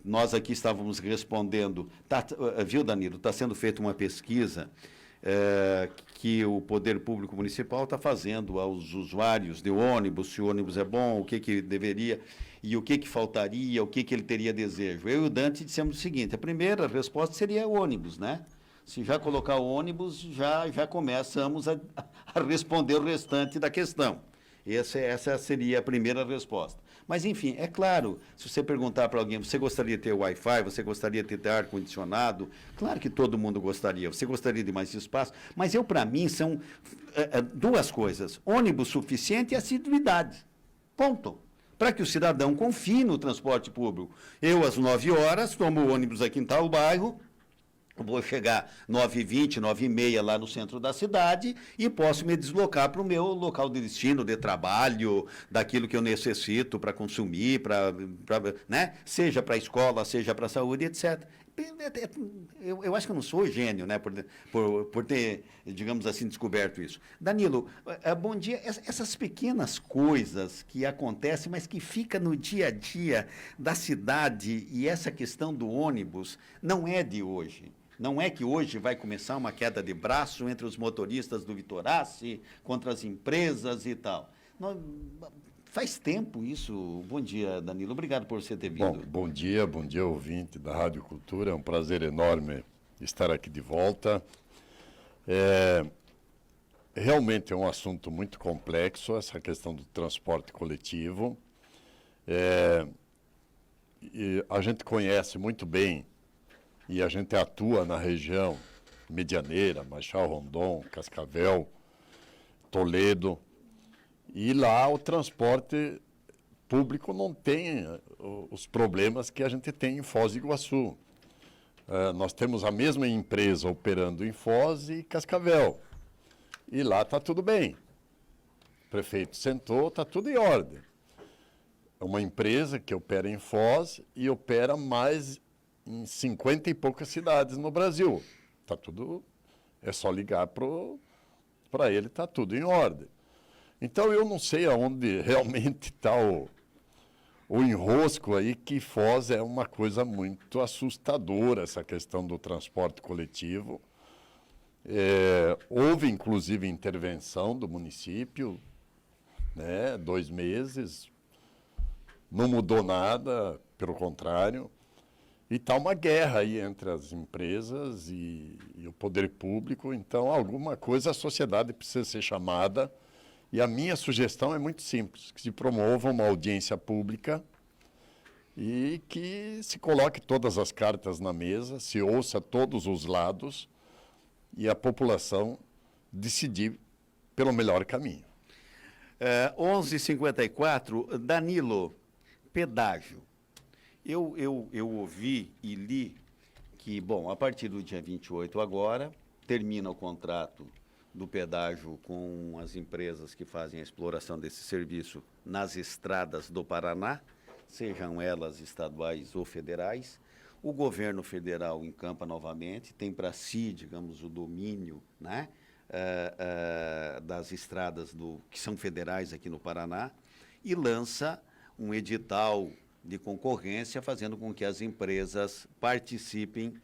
nós aqui estávamos respondendo, viu, Danilo, está sendo feita uma pesquisa que o Poder Público Municipal está fazendo aos usuários de ônibus, se o ônibus é bom, o que deveria e o que faltaria, o que ele teria desejo. Eu e o Dante dissemos o seguinte, a primeira resposta seria ônibus, né? Se já colocar o ônibus, já começamos a responder o restante da questão. Essa seria a primeira resposta. Mas, enfim, é claro, se você perguntar para alguém, você gostaria de ter Wi-Fi, você gostaria de ter ar-condicionado? Claro que todo mundo gostaria. Você gostaria de mais espaço? Mas para mim, são duas coisas. Ônibus suficiente e assiduidade. Ponto. Para que o cidadão confie no transporte público. Eu, às 9 horas, tomo o ônibus aqui em tal bairro, vou chegar 9h20, 9h30 lá no centro da cidade e posso me deslocar para o meu local de destino, de trabalho, daquilo que eu necessito para consumir, né? Seja para a escola, seja para a saúde, etc. Eu acho que eu não sou gênio, né, por ter, digamos assim, descoberto isso. Danilo, bom dia. Essas pequenas coisas que acontecem, mas que ficam no dia a dia da cidade, e essa questão do ônibus não é de hoje. Não é que hoje vai começar uma queda de braço entre os motoristas do Vitorace contra as empresas e tal. Faz tempo isso. Bom dia, Danilo. Obrigado por você ter vindo. Bom dia, ouvinte da Rádio Cultura. É um prazer enorme estar aqui de volta. Realmente é um assunto muito complexo, essa questão do transporte coletivo. E a gente conhece muito bem e a gente atua na região Medianeira, Marechal Rondon, Cascavel, Toledo. E lá o transporte público não tem os problemas que a gente tem em Foz do Iguaçu. Nós temos a mesma empresa operando em Foz e Cascavel. E lá está tudo bem. O prefeito sentou, está tudo em ordem. É uma empresa que opera em Foz e opera mais em 50 e poucas cidades no Brasil. Tá tudo, é só ligar para ele, está tudo em ordem. Então, eu não sei aonde realmente está o enrosco aí, que Foz é uma coisa muito assustadora, essa questão do transporte coletivo. Houve, inclusive, intervenção do município, né, 2 meses, não mudou nada, pelo contrário. E está uma guerra aí entre as empresas e o poder público. Então, alguma coisa a sociedade precisa ser chamada. E a minha sugestão é muito simples, que se promova uma audiência pública e que se coloque todas as cartas na mesa, se ouça todos os lados e a população decidir pelo melhor caminho. 11h54, Danilo, pedágio. Eu ouvi e li que, bom, a partir do dia 28 agora, termina o contrato do pedágio com as empresas que fazem a exploração desse serviço nas estradas do Paraná, sejam elas estaduais ou federais. O governo federal encampa novamente, tem para si, digamos, o domínio, né, das estradas que são federais aqui no Paraná e lança um edital de concorrência, fazendo com que as empresas participem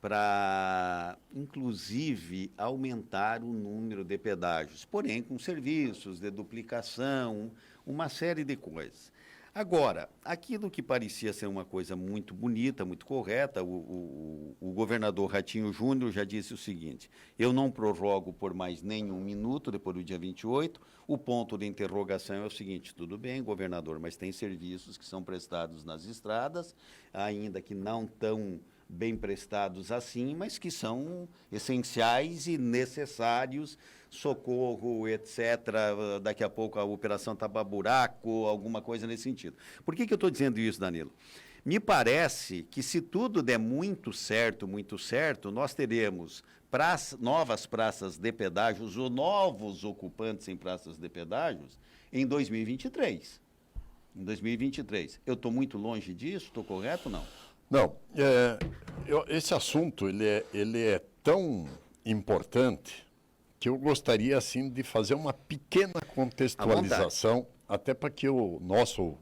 para, inclusive, aumentar o número de pedágios, porém com serviços de duplicação, uma série de coisas. Agora, aquilo que parecia ser uma coisa muito bonita, muito correta, o governador Ratinho Júnior já disse o seguinte: eu não prorrogo por mais nenhum minuto depois do dia 28. O ponto de interrogação é o seguinte: tudo bem, governador, mas tem serviços que são prestados nas estradas, ainda que não tão bem prestados assim, mas que são essenciais e necessários, socorro, etc. Daqui a pouco a operação tapa-buraco, alguma coisa nesse sentido. Por que eu estou dizendo isso, Danilo? Me parece que se tudo der muito certo, nós teremos novas praças de pedágios ou novos ocupantes em praças de pedágios em 2023. Em 2023. Eu estou muito longe disso? Estou correto ou não? Não, esse assunto ele é tão importante que eu gostaria assim de fazer uma pequena contextualização, até para que o nosso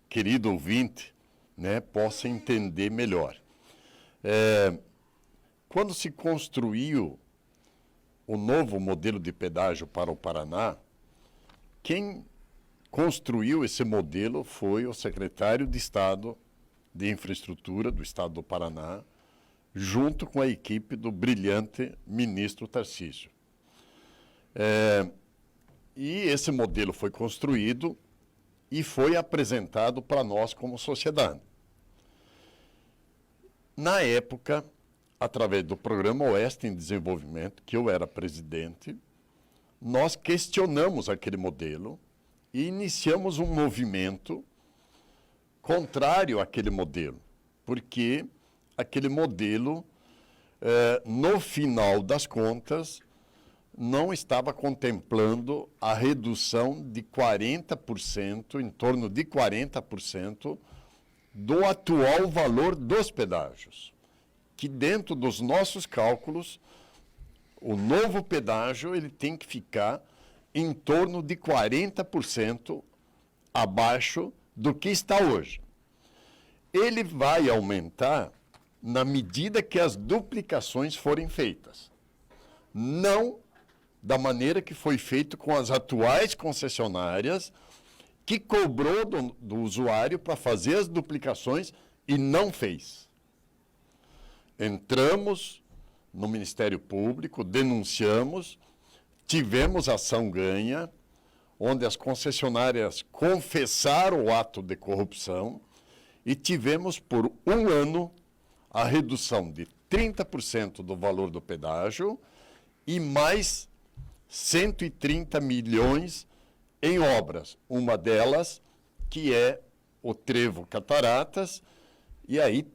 querido ouvinte, né, possa entender melhor. Quando se construiu o novo modelo de pedágio para o Paraná, quem construiu esse modelo foi o secretário de Estado de Infraestrutura do Estado do Paraná, junto com a equipe do brilhante ministro Tarcísio. E esse modelo foi construído e foi apresentado para nós como sociedade. Na época, através do Programa Oeste em Desenvolvimento, que eu era presidente, nós questionamos aquele modelo e iniciamos um movimento contrário àquele modelo, porque aquele modelo, no final das contas, não estava contemplando a redução de 40%, em torno de 40%, do atual valor dos pedágios, que dentro dos nossos cálculos, o novo pedágio ele tem que ficar em torno de 40% abaixo do que está hoje. Ele vai aumentar na medida que as duplicações forem feitas. Não da maneira que foi feito com as atuais concessionárias, que cobrou do usuário para fazer as duplicações e não fez. Entramos no Ministério Público, denunciamos, tivemos ação ganha, onde as concessionárias confessaram o ato de corrupção e tivemos por um ano a redução de 30% do valor do pedágio e mais 130 milhões em obras. Uma delas, que é o Trevo Cataratas, e aí,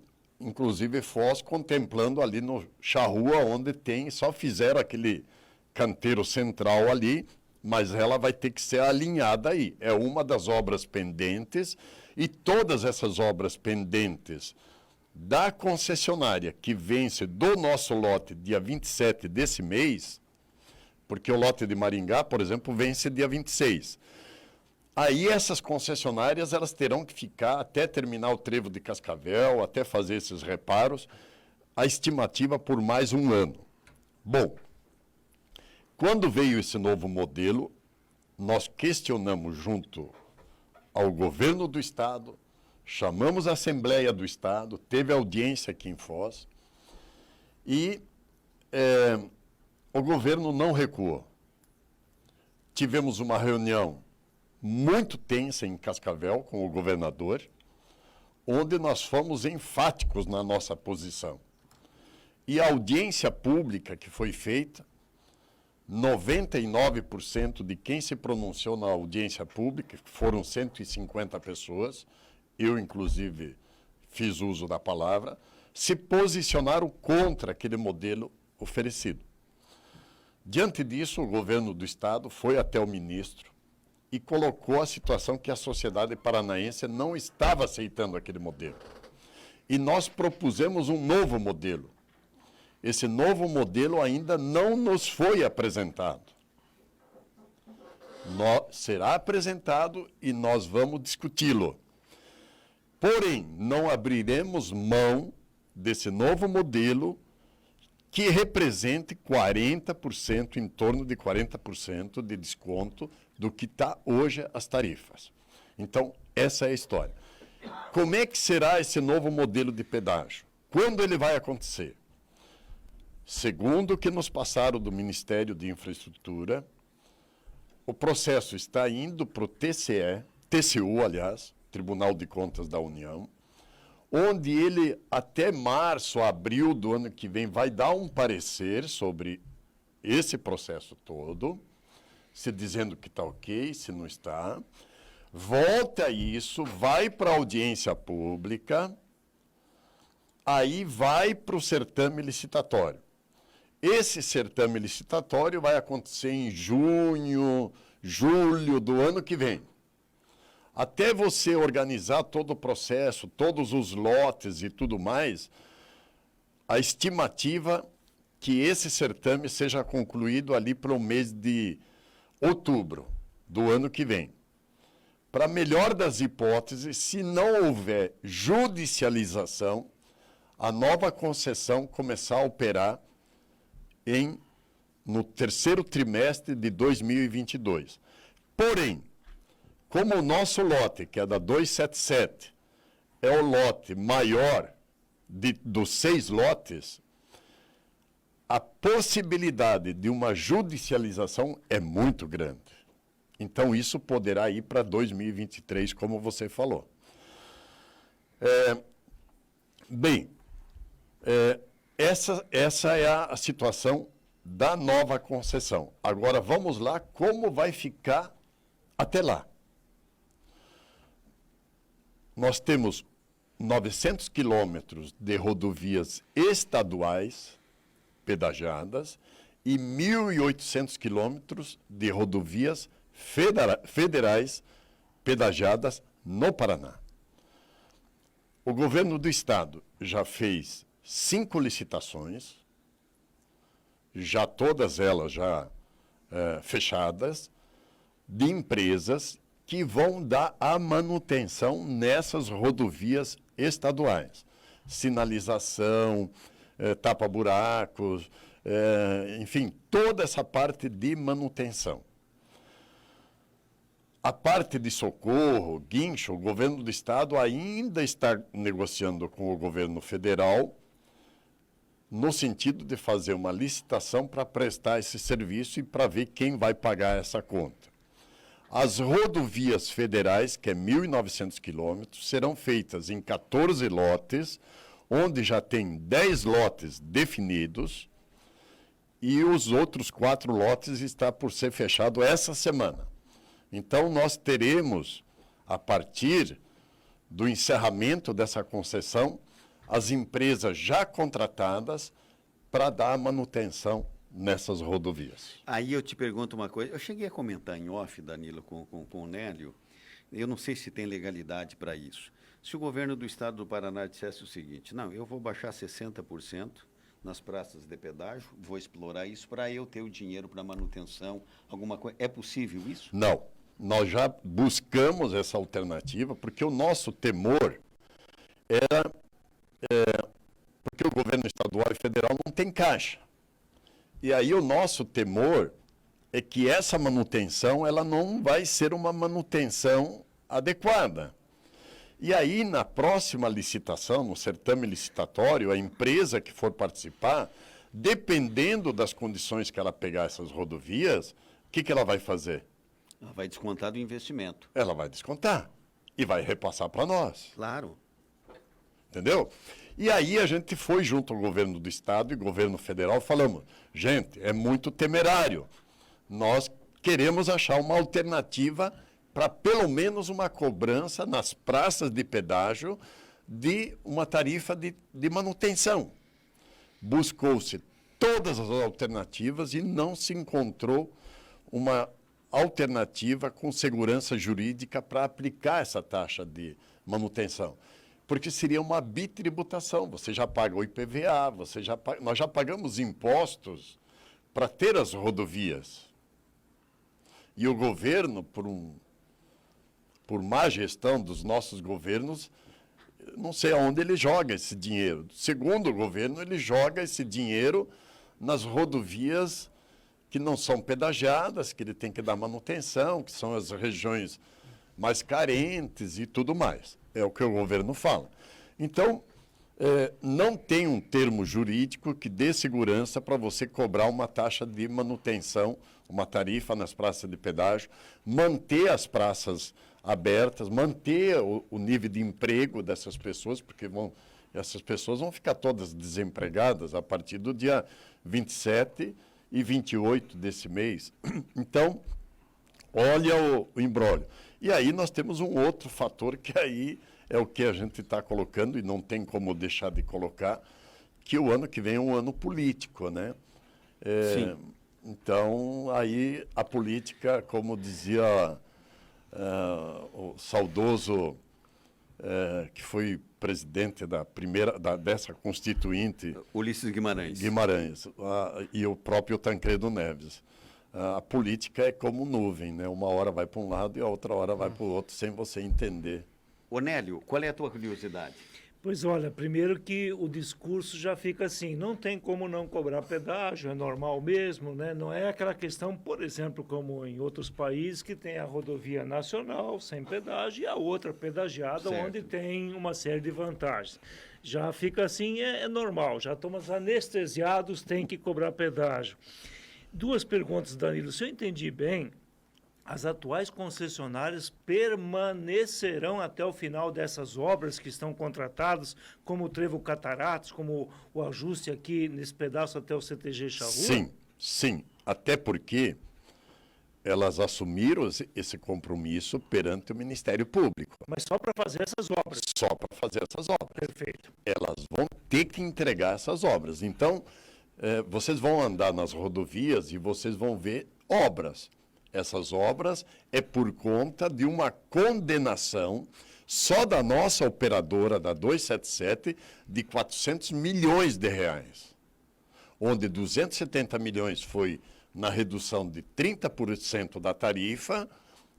inclusive, Foz contemplando ali no Charrua, onde tem, só fizeram aquele canteiro central ali, mas ela vai ter que ser alinhada aí. É uma das obras pendentes, e todas essas obras pendentes da concessionária que vence do nosso lote dia 27 desse mês, porque o lote de Maringá, por exemplo, vence dia 26. Aí essas concessionárias elas terão que ficar até terminar o trevo de Cascavel, até fazer esses reparos, a estimativa por mais um ano. Bom, quando veio esse novo modelo, nós questionamos junto ao governo do Estado, chamamos a Assembleia do Estado, teve audiência aqui em Foz, e o governo não recuou. Tivemos uma reunião muito tensa em Cascavel com o governador, onde nós fomos enfáticos na nossa posição. E a audiência pública que foi feita, 99% de quem se pronunciou na audiência pública, foram 150 pessoas, eu inclusive fiz uso da palavra, se posicionaram contra aquele modelo oferecido. Diante disso, o governo do Estado foi até o ministro e colocou a situação que a sociedade paranaense não estava aceitando aquele modelo. E nós propusemos um novo modelo. Esse novo modelo ainda não nos foi apresentado. Será apresentado e nós vamos discuti-lo. Porém, não abriremos mão desse novo modelo que represente 40%, em torno de 40% de desconto do que está hoje as tarifas. Então, essa é a história. Como é que será esse novo modelo de pedágio? Quando ele vai acontecer? Segundo o que nos passaram do Ministério de Infraestrutura, o processo está indo para o TCU, aliás, Tribunal de Contas da União, onde ele, até março, abril do ano que vem, vai dar um parecer sobre esse processo todo, se dizendo que está ok, se não está. Volta isso, vai para a audiência pública, aí vai para o certame licitatório. Esse certame licitatório vai acontecer em junho, julho do ano que vem. Até você organizar todo o processo, todos os lotes e tudo mais, a estimativa que esse certame seja concluído ali para o mês de outubro do ano que vem. para melhor das hipóteses, se não houver judicialização, a nova concessão começar a operar no terceiro trimestre de 2022. Porém, como o nosso lote, que é da 277, é o lote maior dos 6 lotes, a possibilidade de uma judicialização é muito grande. Então, isso poderá ir para 2023, como você falou. Essa é a situação da nova concessão. Agora, vamos lá, como vai ficar até lá? Nós temos 900 quilômetros de rodovias estaduais pedagiadas e 1.800 quilômetros de rodovias federais pedagiadas no Paraná. O governo do estado já fez 5 licitações, já todas elas já fechadas, de empresas que vão dar a manutenção nessas rodovias estaduais. Sinalização, tapa-buracos, enfim, toda essa parte de manutenção. A parte de socorro, guincho, o governo do estado ainda está negociando com o governo federal no sentido de fazer uma licitação para prestar esse serviço e para ver quem vai pagar essa conta. As rodovias federais, que é 1.900 quilômetros, serão feitas em 14 lotes, onde já tem 10 lotes definidos e os outros 4 lotes estão por ser fechado essa semana. Então, nós teremos, a partir do encerramento dessa concessão, as empresas já contratadas para dar manutenção nessas rodovias. Aí eu te pergunto uma coisa, eu cheguei a comentar em off, Danilo, com o Nélio, eu não sei se tem legalidade para isso. Se o governo do estado do Paraná dissesse o seguinte, não, eu vou baixar 60% nas praças de pedágio, vou explorar isso para eu ter o dinheiro para manutenção, alguma coisa, é possível isso? Não. Nós já buscamos essa alternativa, porque o nosso temor era porque o governo estadual e federal não tem caixa. E aí o nosso temor é que essa manutenção ela não vai ser uma manutenção adequada. E aí, na próxima licitação, no certame licitatório, a empresa que for participar, dependendo das condições que ela pegar essas rodovias, o que ela vai fazer? Ela vai descontar do investimento. Ela vai descontar e vai repassar para nós. Claro. Entendeu? E aí a gente foi junto ao governo do estado e governo federal, falamos, gente, é muito temerário. Nós queremos achar uma alternativa para pelo menos uma cobrança nas praças de pedágio de uma tarifa de manutenção. Buscou-se todas as alternativas e não se encontrou uma alternativa com segurança jurídica para aplicar essa taxa de manutenção. Porque seria uma bitributação. Você já paga o IPVA, nós já pagamos impostos para ter as rodovias. E o governo, por má gestão dos nossos governos, não sei aonde ele joga esse dinheiro. Segundo o governo, ele joga esse dinheiro nas rodovias que não são pedagiadas, que ele tem que dar manutenção, que são as regiões mais carentes e tudo mais. É o que o governo fala. Então, não tem um termo jurídico que dê segurança para você cobrar uma taxa de manutenção, uma tarifa nas praças de pedágio, manter as praças abertas, manter o nível de emprego dessas pessoas, porque essas pessoas vão ficar todas desempregadas a partir do dia 27 e 28 desse mês. Então, olha o imbróglio. E aí nós temos um outro fator que aí é o que a gente está colocando, e não tem como deixar de colocar, que o ano que vem é um ano político, né? Sim. Então, aí a política, como dizia o saudoso que foi presidente dessa Constituinte, Ulisses Guimarães. e o próprio Tancredo Neves. a política é como nuvem, né? Uma hora vai para um lado e a outra hora vai para o outro, sem você entender. Ô Nélio, qual é a tua curiosidade? Pois olha, primeiro que o discurso já fica assim, não tem como não cobrar pedágio, é normal mesmo, né? Não é aquela questão, por exemplo, como em outros países, que tem a rodovia nacional sem pedágio e a outra pedagiada, Certo. onde tem uma série de vantagens. Já fica assim, é normal, já estamos anestesiados, tem que cobrar pedágio. Duas perguntas, Danilo, se eu entendi bem, as atuais concessionárias permanecerão até o final dessas obras que estão contratadas, como o Trevo Cataratas, como o ajuste aqui nesse pedaço até o CTG Charrua? Sim, sim. Até porque elas assumiram esse compromisso perante o Ministério Público. Mas só para fazer essas obras. Só para fazer essas obras. Perfeito. Elas vão ter que entregar essas obras. Então, vocês vão andar nas rodovias e vocês vão ver obras. Essas obras é por conta de uma condenação só da nossa operadora, da 277, de 400 milhões de reais. Onde 270 milhões foi na redução de 30% da tarifa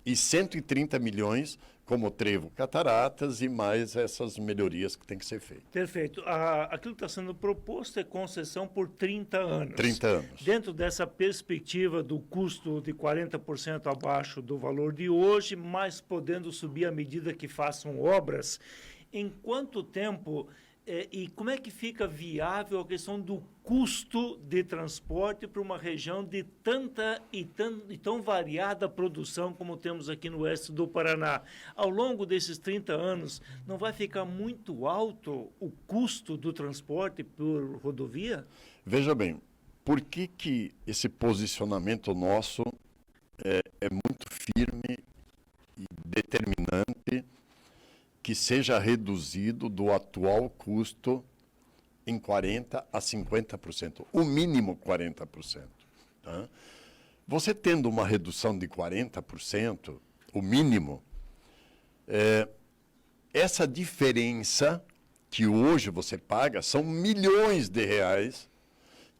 e 130 milhões como Trevo Cataratas e mais essas melhorias que tem que ser feitas. Perfeito. Aquilo que está sendo proposto é concessão por 30 anos. 30 anos. Dentro dessa perspectiva do custo de 40% abaixo do valor de hoje, mas podendo subir à medida que façam obras, em quanto tempo e como é que fica viável a questão do custo de transporte para uma região de tanta e tão variada produção como temos aqui no oeste do Paraná? Ao longo desses 30 anos, não vai ficar muito alto o custo do transporte por rodovia? Veja bem, por que esse posicionamento nosso é muito firme e determinante que seja reduzido do atual custo em 40% a 50%, o mínimo 40%. Tá? Você tendo uma redução de 40%, o mínimo, essa diferença que hoje você paga são milhões de reais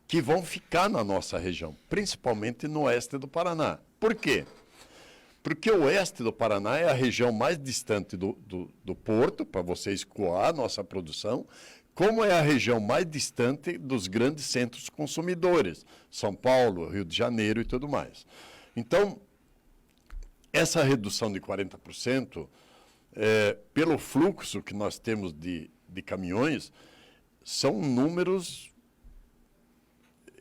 que vão ficar na nossa região, principalmente no oeste do Paraná. Por quê? Porque o oeste do Paraná é a região mais distante do porto, para você escoar a nossa produção, como é a região mais distante dos grandes centros consumidores, São Paulo, Rio de Janeiro e tudo mais. Então, essa redução de 40%, pelo fluxo que nós temos de caminhões, são números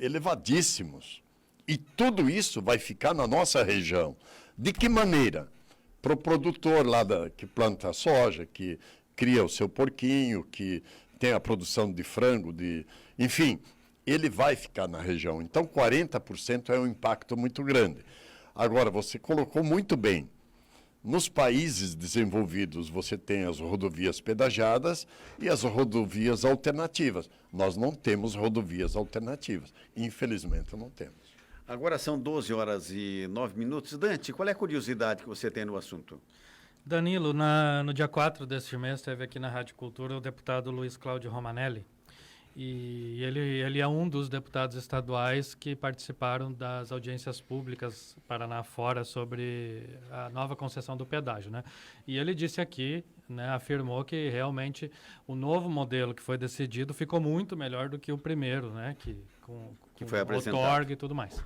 elevadíssimos. E tudo isso vai ficar na nossa região. De que maneira? Para o produtor lá que planta soja, que cria o seu porquinho, que tem a produção de frango, enfim, ele vai ficar na região. Então, 40% é um impacto muito grande. Agora, você colocou muito bem. Nos países desenvolvidos, você tem as rodovias pedagiadas e as rodovias alternativas. Nós não temos rodovias alternativas. Infelizmente, não temos. Agora são 12 horas e 9 minutos. Dante, qual é a curiosidade que você tem no assunto? Danilo, no dia 4 deste mês, esteve aqui na Rádio Cultura o deputado Luiz Cláudio Romanelli. E ele é um dos deputados estaduais que participaram das audiências públicas Paraná Fora sobre a nova concessão do pedágio, né? E ele disse aqui, né, afirmou que realmente o novo modelo que foi decidido ficou muito melhor do que o primeiro, né? Que foi apresentado. outorga e tudo mais.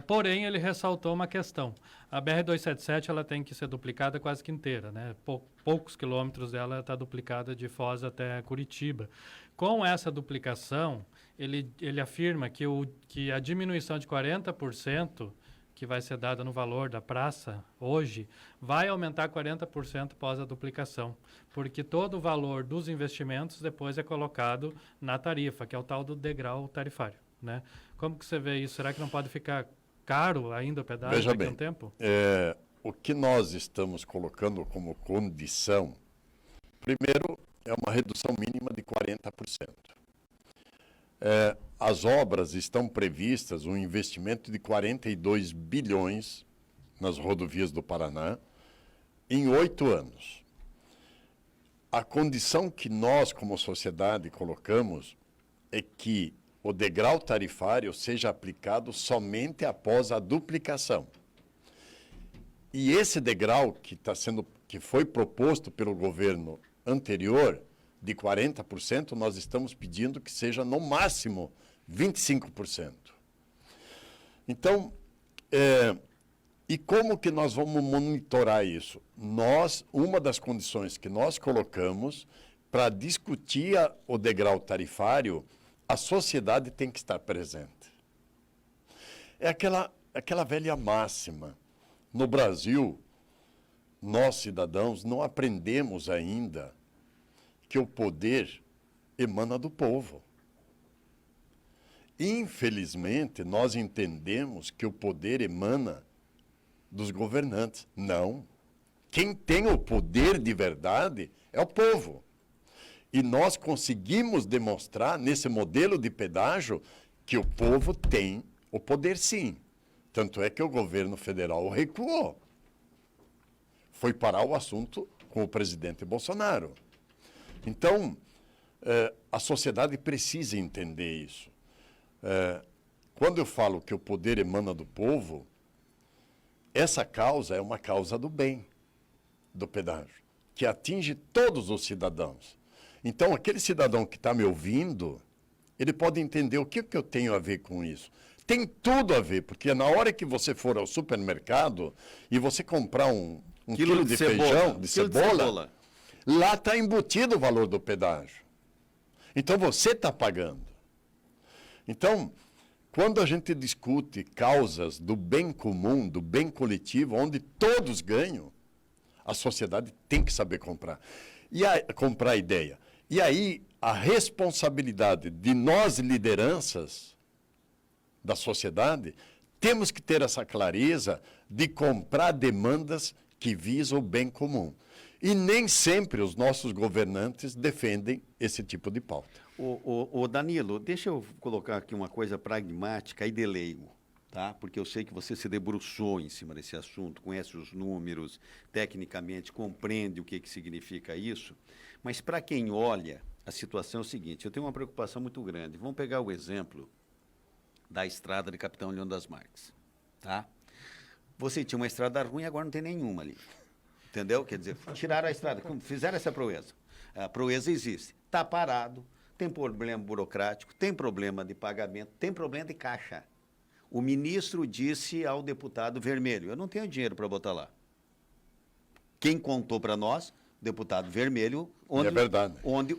Porém, ele ressaltou uma questão. A BR-277 ela tem que ser duplicada quase que inteira, né? Poucos quilômetros dela está duplicada de Foz até Curitiba. Com essa duplicação, ele afirma que a diminuição de 40% que vai ser dada no valor da praça hoje, vai aumentar 40% após a duplicação, porque todo o valor dos investimentos depois é colocado na tarifa, que é o tal do degrau tarifário, né? Como que você vê isso? Será que não pode ficar caro ainda o pedágio daqui a um tempo? O que nós estamos colocando como condição, primeiro, é uma redução mínima de 40%. As obras estão previstas, um investimento de 42 bilhões nas rodovias do Paraná em 8 anos. A condição que nós, como sociedade, colocamos é que o degrau tarifário seja aplicado somente após a duplicação. E esse degrau que foi proposto pelo governo anterior, de 40%, nós estamos pedindo que seja no máximo 25%. Então, e como que nós vamos monitorar isso? Uma das condições que nós colocamos para discutir o degrau tarifário, a sociedade tem que estar presente. É aquela velha máxima. No Brasil, nós, cidadãos, não aprendemos ainda que o poder emana do povo. Infelizmente, nós entendemos que o poder emana dos governantes. Não. Quem tem o poder de verdade é o povo. E nós conseguimos demonstrar, nesse modelo de pedágio, que o povo tem o poder, sim. Tanto é que o governo federal recuou. Foi parar o assunto com o presidente Bolsonaro. Então, a sociedade precisa entender isso. Quando eu falo que o poder emana do povo, essa causa é uma causa do bem, do pedágio, que atinge todos os cidadãos. Então, aquele cidadão que está me ouvindo, ele pode entender o que eu tenho a ver com isso. Tem tudo a ver, porque na hora que você for ao supermercado e você comprar um quilo de feijão, de cebola, lá está embutido o valor do pedágio. Então, você está pagando. Então, quando a gente discute causas do bem comum, do bem coletivo, onde todos ganham, a sociedade tem que saber comprar. Comprar a ideia. E aí, a responsabilidade de nós, lideranças da sociedade, temos que ter essa clareza de comprar demandas que visam o bem comum. E nem sempre os nossos governantes defendem esse tipo de pauta. Ô Danilo, deixa eu colocar aqui uma coisa pragmática e de leigo, tá? Porque eu sei que você se debruçou em cima desse assunto, conhece os números, tecnicamente compreende o que significa isso, mas para quem olha, a situação é o seguinte, eu tenho uma preocupação muito grande. Vamos pegar o exemplo da estrada de Capitão Leão das Marques, tá? Você tinha uma estrada ruim, agora não tem nenhuma ali. Entendeu? Quer dizer, tiraram a estrada, fizeram essa proeza. A proeza existe. Está parado, tem problema burocrático, tem problema de pagamento, tem problema de caixa. O ministro disse ao deputado Vermelho, eu não tenho dinheiro para botar lá. Quem contou para nós? O deputado Vermelho, é verdade. onde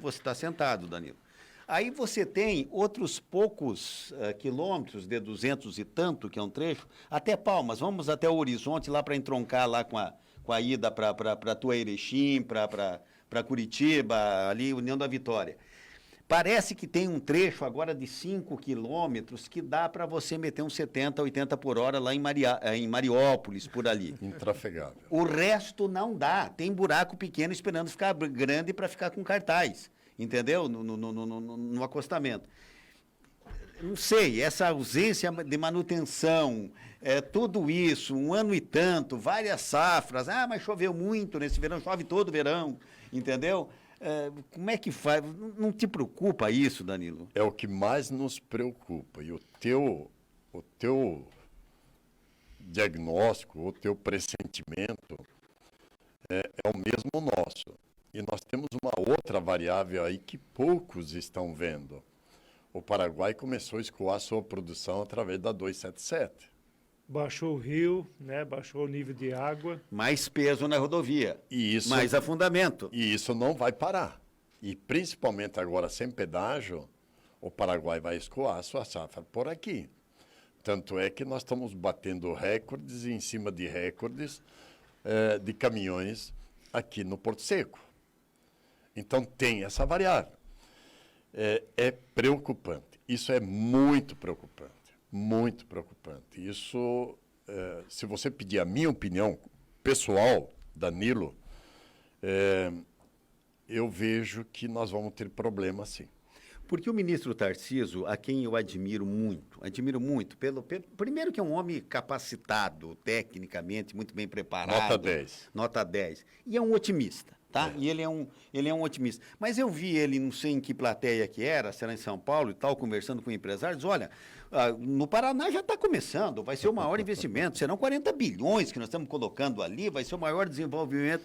você está sentado, Danilo. Aí você tem outros poucos quilômetros, de 200 e tanto, que é um trecho, até Palmas, vamos até o Horizonte, lá para entroncar lá com a ida para Tuaerechim, para Curitiba, ali, União da Vitória. Parece que tem um trecho agora de 5 quilômetros que dá para você meter uns 70, 80 por hora lá em Mariópolis, por ali. Intrafegável. O resto não dá, tem buraco pequeno esperando ficar grande para ficar com cartaz. Entendeu? No acostamento. Não sei, essa ausência de manutenção, tudo isso, um ano e tanto, várias safras, mas choveu muito nesse verão, chove todo verão, entendeu? Como é que faz? Não te preocupa isso, Danilo? É o que mais nos preocupa. E o teu diagnóstico, o teu pressentimento é o mesmo nosso. E nós temos uma outra variável aí que poucos estão vendo. O Paraguai começou a escoar sua produção através da 277. Baixou o rio, né? Baixou o nível de água. Mais peso na rodovia, mais afundamento. E isso não vai parar. E principalmente agora, sem pedágio, o Paraguai vai escoar sua safra por aqui. Tanto é que nós estamos batendo recordes em cima de recordes de caminhões aqui no Porto Seco. Então, tem essa variável. É preocupante. Isso é muito preocupante. Muito preocupante. Isso, se você pedir a minha opinião pessoal, Danilo, eu vejo que nós vamos ter problema, sim. Porque o ministro Tarcísio, a quem eu admiro muito, primeiro que é um homem capacitado, tecnicamente, muito bem preparado. Nota 10. Nota 10. E é um otimista. tá? E ele é um otimista. Mas eu vi ele, não sei em que plateia que era, se era em São Paulo e tal, conversando com empresários, olha, no Paraná já está começando, vai ser o maior investimento, serão 40 bilhões que nós estamos colocando ali, vai ser o maior desenvolvimento.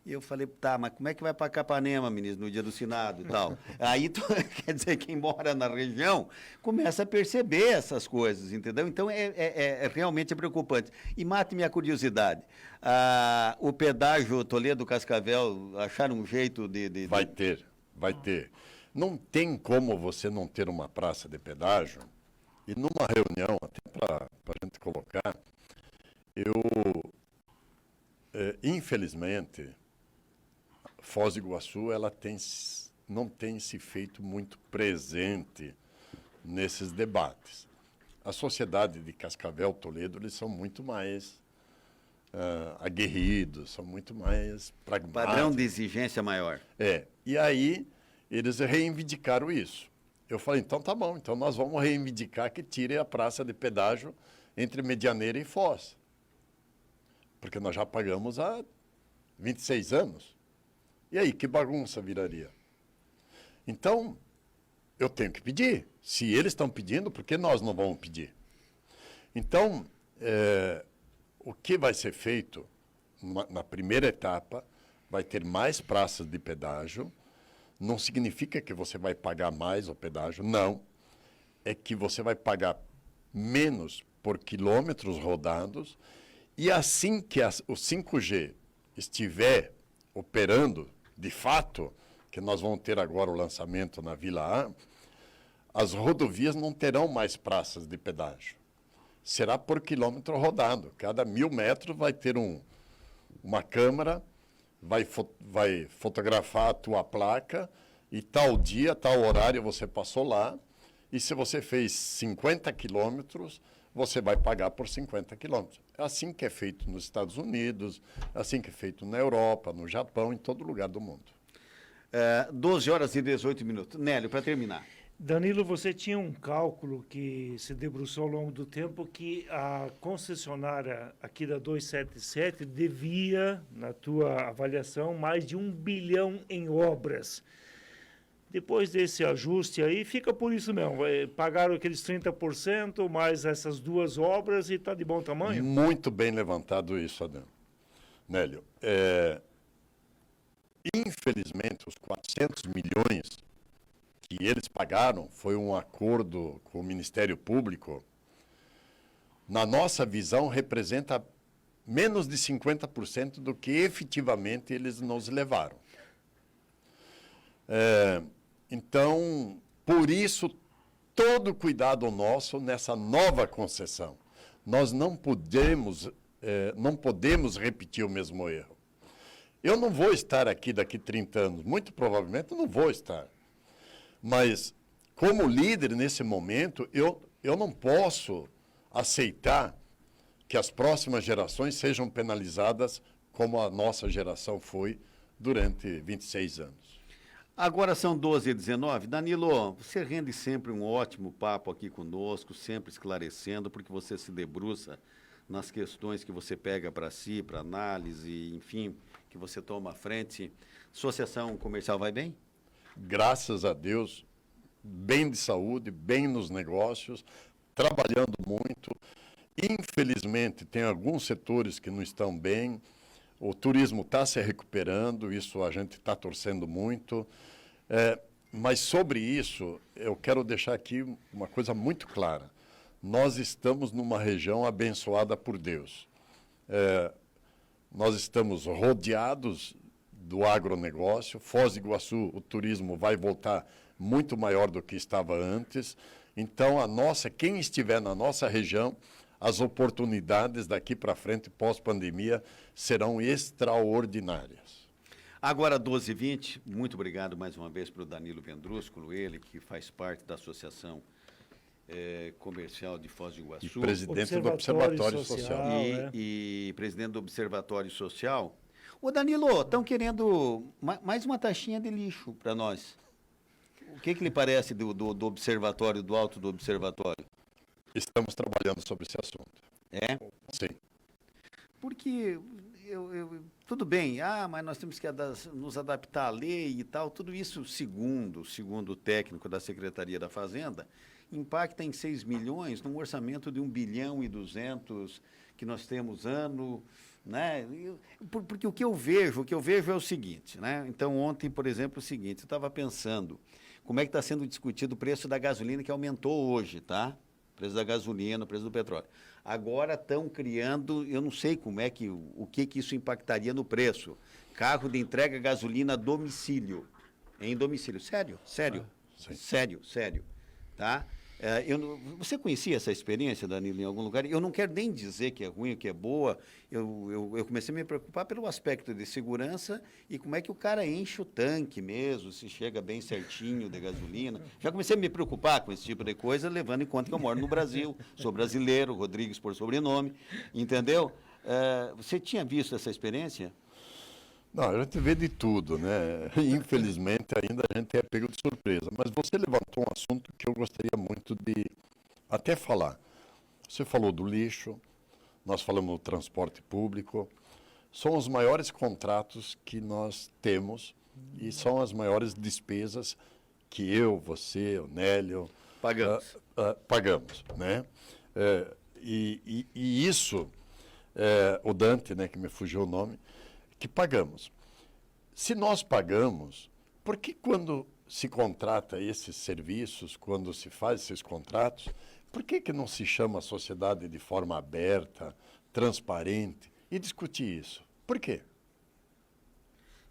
E eu falei, tá, mas como é que vai para Capanema, ministro, no dia do Sinado e tal? Aí, quer dizer, quem mora na região começa a perceber essas coisas, entendeu? Então, realmente preocupante. E mate minha curiosidade. O pedágio Toledo-Cascavel, acharam um jeito de... Vai ter. Não tem como você não ter uma praça de pedágio. E numa reunião, até para a gente colocar, infelizmente, Foz do Iguaçu não tem se feito muito presente nesses debates. A sociedade de Cascavel, Toledo, eles são muito mais aguerridos, são muito mais pragmáticos. Padrão de exigência maior. E aí eles reivindicaram isso. Eu falei, então tá bom, então nós vamos reivindicar que tire a praça de pedágio entre Medianeira e Foz. Porque nós já pagamos há 26 anos. E aí, que bagunça viraria? Então, eu tenho que pedir. Se eles estão pedindo, por que nós não vamos pedir? Então, o que vai ser feito na primeira etapa, vai ter mais praças de pedágio. Não significa que você vai pagar mais o pedágio, não. É que você vai pagar menos por quilômetros rodados. E assim que o 5G estiver operando, de fato, que nós vamos ter agora o lançamento na Vila A, as rodovias não terão mais praças de pedágio. Será por quilômetro rodado. Cada 1.000 metros vai ter uma câmera, vai fotografar a tua placa e tal dia, tal horário você passou lá. E se você fez 50 quilômetros, você vai pagar por 50 quilômetros. É assim que é feito nos Estados Unidos, é assim que é feito na Europa, no Japão, em todo lugar do mundo. 12 horas e 18 minutos. Nélio, para terminar. Danilo, você tinha um cálculo que se debruçou ao longo do tempo que a concessionária aqui da 277 devia, na tua avaliação, mais de 1 bilhão em obras. Depois desse ajuste aí, fica por isso mesmo. Pagaram aqueles 30%, mais essas duas obras e está de bom tamanho? Muito bem levantado isso, Adão. Nélio, infelizmente, os 400 milhões que eles pagaram foi um acordo com o Ministério Público. Na nossa visão, representa menos de 50% do que efetivamente eles nos levaram. Então, por isso, todo cuidado nosso nessa nova concessão. Nós não podemos repetir o mesmo erro. Eu não vou estar aqui daqui 30 anos, muito provavelmente eu não vou estar. Mas, como líder nesse momento, eu não posso aceitar que as próximas gerações sejam penalizadas como a nossa geração foi durante 26 anos. Agora são 12h19. Danilo, você rende sempre um ótimo papo aqui conosco, sempre esclarecendo, porque você se debruça nas questões que você pega para si, para análise, enfim, que você toma à frente. Associação comercial vai bem? Graças a Deus, bem de saúde, bem nos negócios, trabalhando muito. Infelizmente, tem alguns setores que não estão bem. O turismo está se recuperando, isso a gente está torcendo muito. Mas sobre isso, eu quero deixar aqui uma coisa muito clara. Nós estamos numa região abençoada por Deus. Nós estamos rodeados do agronegócio. Foz do Iguaçu, o turismo vai voltar muito maior do que estava antes. Então, quem estiver na nossa região, as oportunidades daqui para frente, pós-pandemia, serão extraordinárias. Agora, 12h20, muito obrigado mais uma vez para o Danilo Vendrúsculo, ele que faz parte da Associação Comercial de Foz do Iguaçu. E presidente do Observatório Social. E presidente do Observatório Social. Ô, Danilo, estão querendo mais uma taxinha de lixo para nós. O que lhe parece do observatório, do alto do observatório? Estamos trabalhando sobre esse assunto. É? Sim. Porque tudo bem, mas nós temos que nos adaptar à lei e tal, tudo isso, segundo o técnico da Secretaria da Fazenda, impacta em 6 milhões num orçamento de 1 bilhão e 200 que nós temos ano, né? Porque o que eu vejo é o seguinte, né? Então, ontem, por exemplo, o seguinte, eu estava pensando, como é que está sendo discutido o preço da gasolina, que aumentou hoje, tá? O preço da gasolina, o preço do petróleo. Agora estão criando, eu não sei como é que, o que isso impactaria no preço. Carro de entrega gasolina a domicílio, em domicílio. Sério, sério, tá? Você conhecia essa experiência, Danilo, em algum lugar? Eu não quero nem dizer que é ruim ou que é boa. Eu comecei a me preocupar pelo aspecto de segurança e como é que o cara enche o tanque mesmo, se chega bem certinho de gasolina. Já comecei a me preocupar com esse tipo de coisa, levando em conta que eu moro no Brasil, sou brasileiro, Rodrigues por sobrenome, entendeu? Você tinha visto essa experiência? Não, a gente vê de tudo, né? Infelizmente, ainda a gente é pego de surpresa. Mas você levantou um assunto que eu gostaria muito de até falar. Você falou do lixo, nós falamos do transporte público. São os maiores contratos que nós temos e são as maiores despesas que eu, você, o Nélio... Pagamos. Pagamos, né? E isso, o Dante, né, que me fugiu o nome, que pagamos. Se nós pagamos, por que quando se contrata esses serviços, quando se faz esses contratos, por que não se chama a sociedade de forma aberta, transparente e discutir isso? Por quê?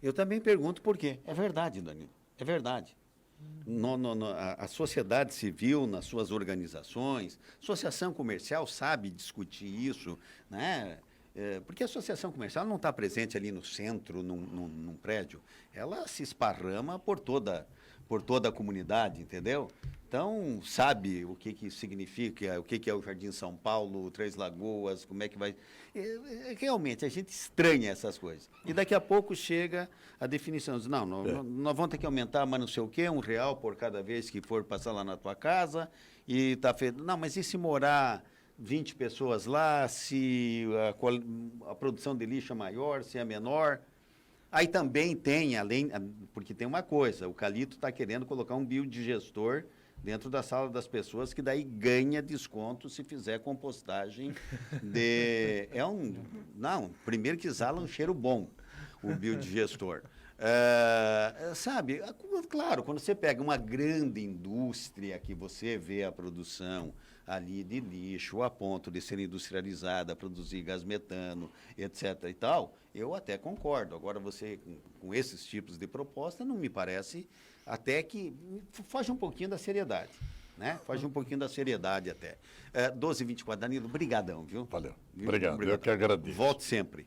Eu também pergunto por quê. É verdade, Danilo, é verdade. A sociedade civil, nas suas organizações, associação comercial sabe discutir isso, né? Porque a associação comercial não está presente ali no centro, num prédio. Ela se esparrama por toda a comunidade, entendeu? Então, sabe o que isso significa, o que é o Jardim São Paulo, Três Lagoas, como é que vai... Realmente, a gente estranha essas coisas. E daqui a pouco chega a definição, diz, nós vamos ter que aumentar, mas não sei o quê, R$1 por cada vez que for passar lá na tua casa, e está feito... Não, mas e se morar 20 pessoas lá, se a produção de lixo é maior, se é menor? Aí também tem, porque tem uma coisa, o Calito está querendo colocar um biodigestor dentro da sala das pessoas, que daí ganha desconto se fizer compostagem de... primeiro que exala um cheiro bom, o biodigestor. Sabe, claro, quando você pega uma grande indústria que você vê a produção ali de lixo a ponto de ser industrializada, produzir gás metano, etc. e tal, eu até concordo. Agora, você, com esses tipos de proposta, não me parece, até que foge um pouquinho da seriedade, né? Foge um pouquinho da seriedade até. 12h24, Danilo, brigadão, viu? Valeu. Obrigado, eu que agradeço. Volte sempre.